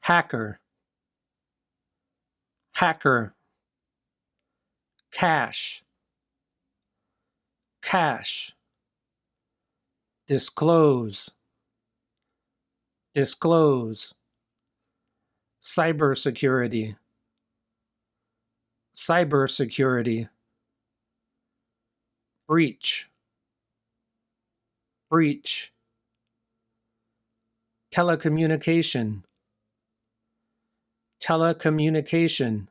hacker, hacker, cache, cache, disclose, disclose, cybersecurity, cybersecurity, breach, breach, telecommunication, telecommunication.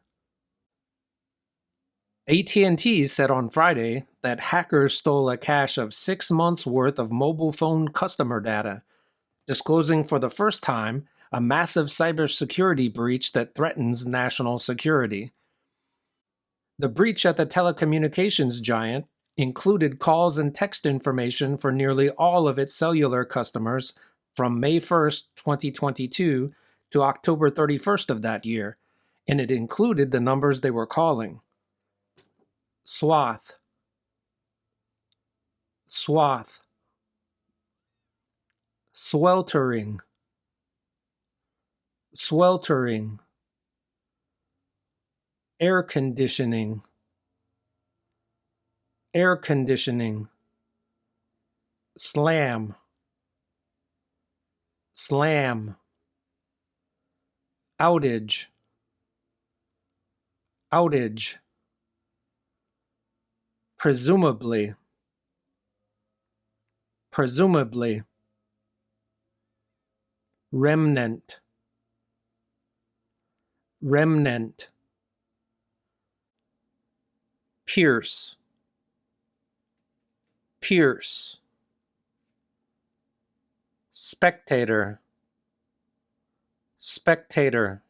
AT&T said on Friday that hackers stole a cache of 6 months' worth of mobile phone customer data, disclosing for the first time a massive cybersecurity breach that threatens national security. The breach at the telecommunications giant included calls and text information for nearly all of its cellular customers from May 1st, 2022 to October 31st of that year, and it included the numbers they were calling. Swath, swath, sweltering, sweltering, air conditioning, air conditioning, slam, slam, outage, outage, presumably, presumably, remnant, remnant, pierce, pierce, spectator, spectator.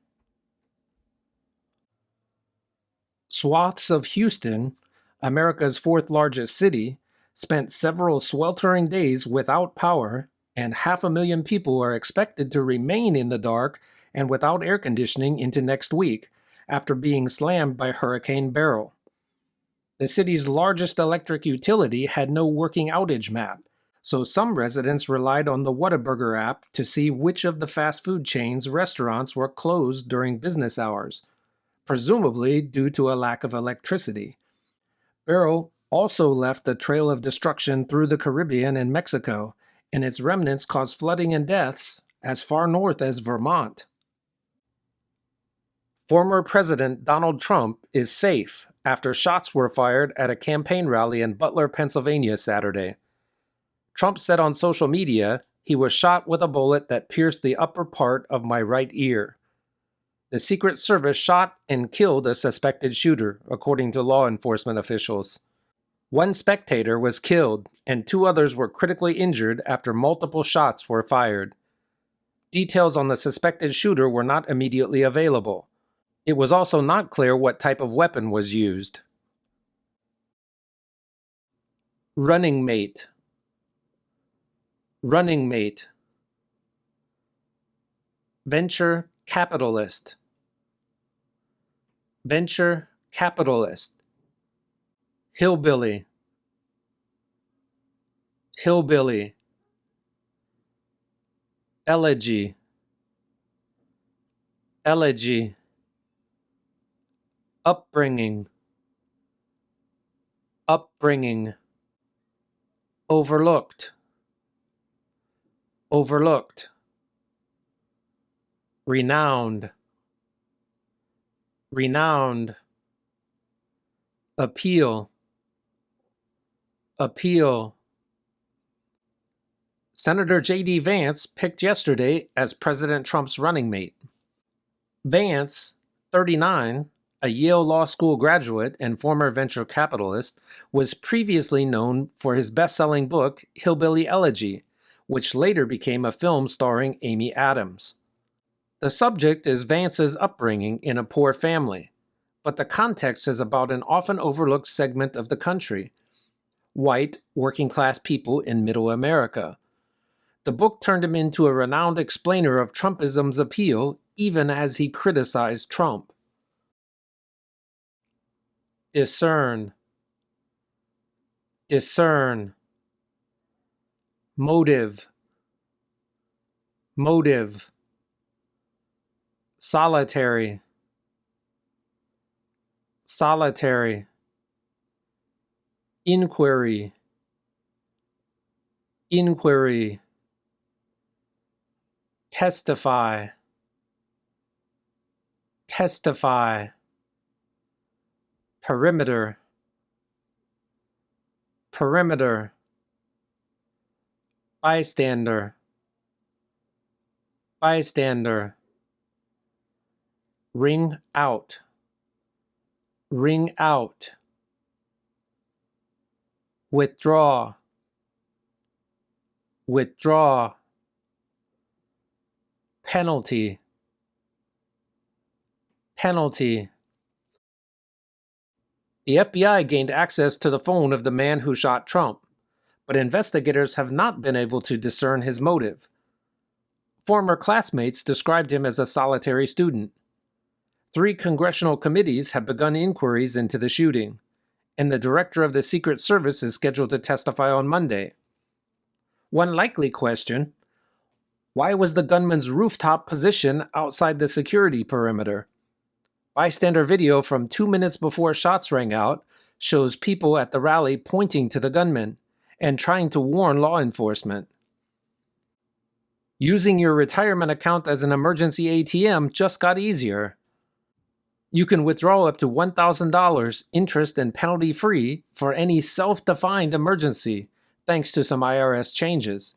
Swaths of Houston, America's fourth largest city, spent several sweltering days without power, and 500,000 people are expected to remain in the dark and without air conditioning into next week after being slammed by Hurricane Beryl. The city's largest electric utility had no working outage map, so some residents relied on the Whataburger app to see which of the fast food chain's restaurants were closed during business hours, presumably due to a lack of electricity. Beryl also left a trail of destruction through the Caribbean and Mexico, and its remnants caused flooding and deaths as far north as Vermont. Former President Donald Trump is safe after shots were fired at a campaign rally in Butler, Pennsylvania Saturday. Trump said on social media he was shot with a bullet that pierced the upper part of my right ear. The Secret Service shot and killed a suspected shooter, according to law enforcement officials. One spectator was killed, and 2 others were critically injured after multiple shots were fired. Details on the suspected shooter were not immediately available. It was also not clear what type of weapon was used. Running mate, running mate, venture capitalist, venture capitalist, hillbilly, hillbilly, elegy, elegy, upbringing, upbringing, overlooked, overlooked, renowned, renowned, appeal, appeal. Senator J.D. Vance picked yesterday as President Trump's running mate. Vance, 39, a Yale Law School graduate and former venture capitalist, was previously known for his best-selling book, Hillbilly Elegy, which later became a film starring Amy Adams. The subject is Vance's upbringing in a poor family, but the context is about an often overlooked segment of the country, white, working-class people in Middle America. The book turned him into a renowned explainer of Trumpism's appeal, even as he criticized Trump. Discern, discern, motive, motive, solitary, solitary, inquiry, inquiry, testify, testify, perimeter, perimeter, bystander, bystander, ring out, ring out, withdraw, withdraw, penalty, penalty. The FBI gained access to the phone of the man who shot Trump, but investigators have not been able to discern his motive. Former classmates described him as a solitary student. 3 congressional committees have begun inquiries into the shooting, and the director of the Secret Service is scheduled to testify on Monday. One likely question: why was the gunman's rooftop position outside the security perimeter? Bystander video from 2 minutes before shots rang out shows people at the rally pointing to the gunman and trying to warn law enforcement. Using your retirement account as an emergency ATM just got easier. You can withdraw up to $1,000 interest and penalty-free for any self-defined emergency, thanks to some IRS changes.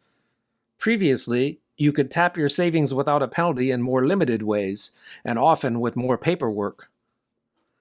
Previously, you could tap your savings without a penalty in more limited ways, and often with more paperwork.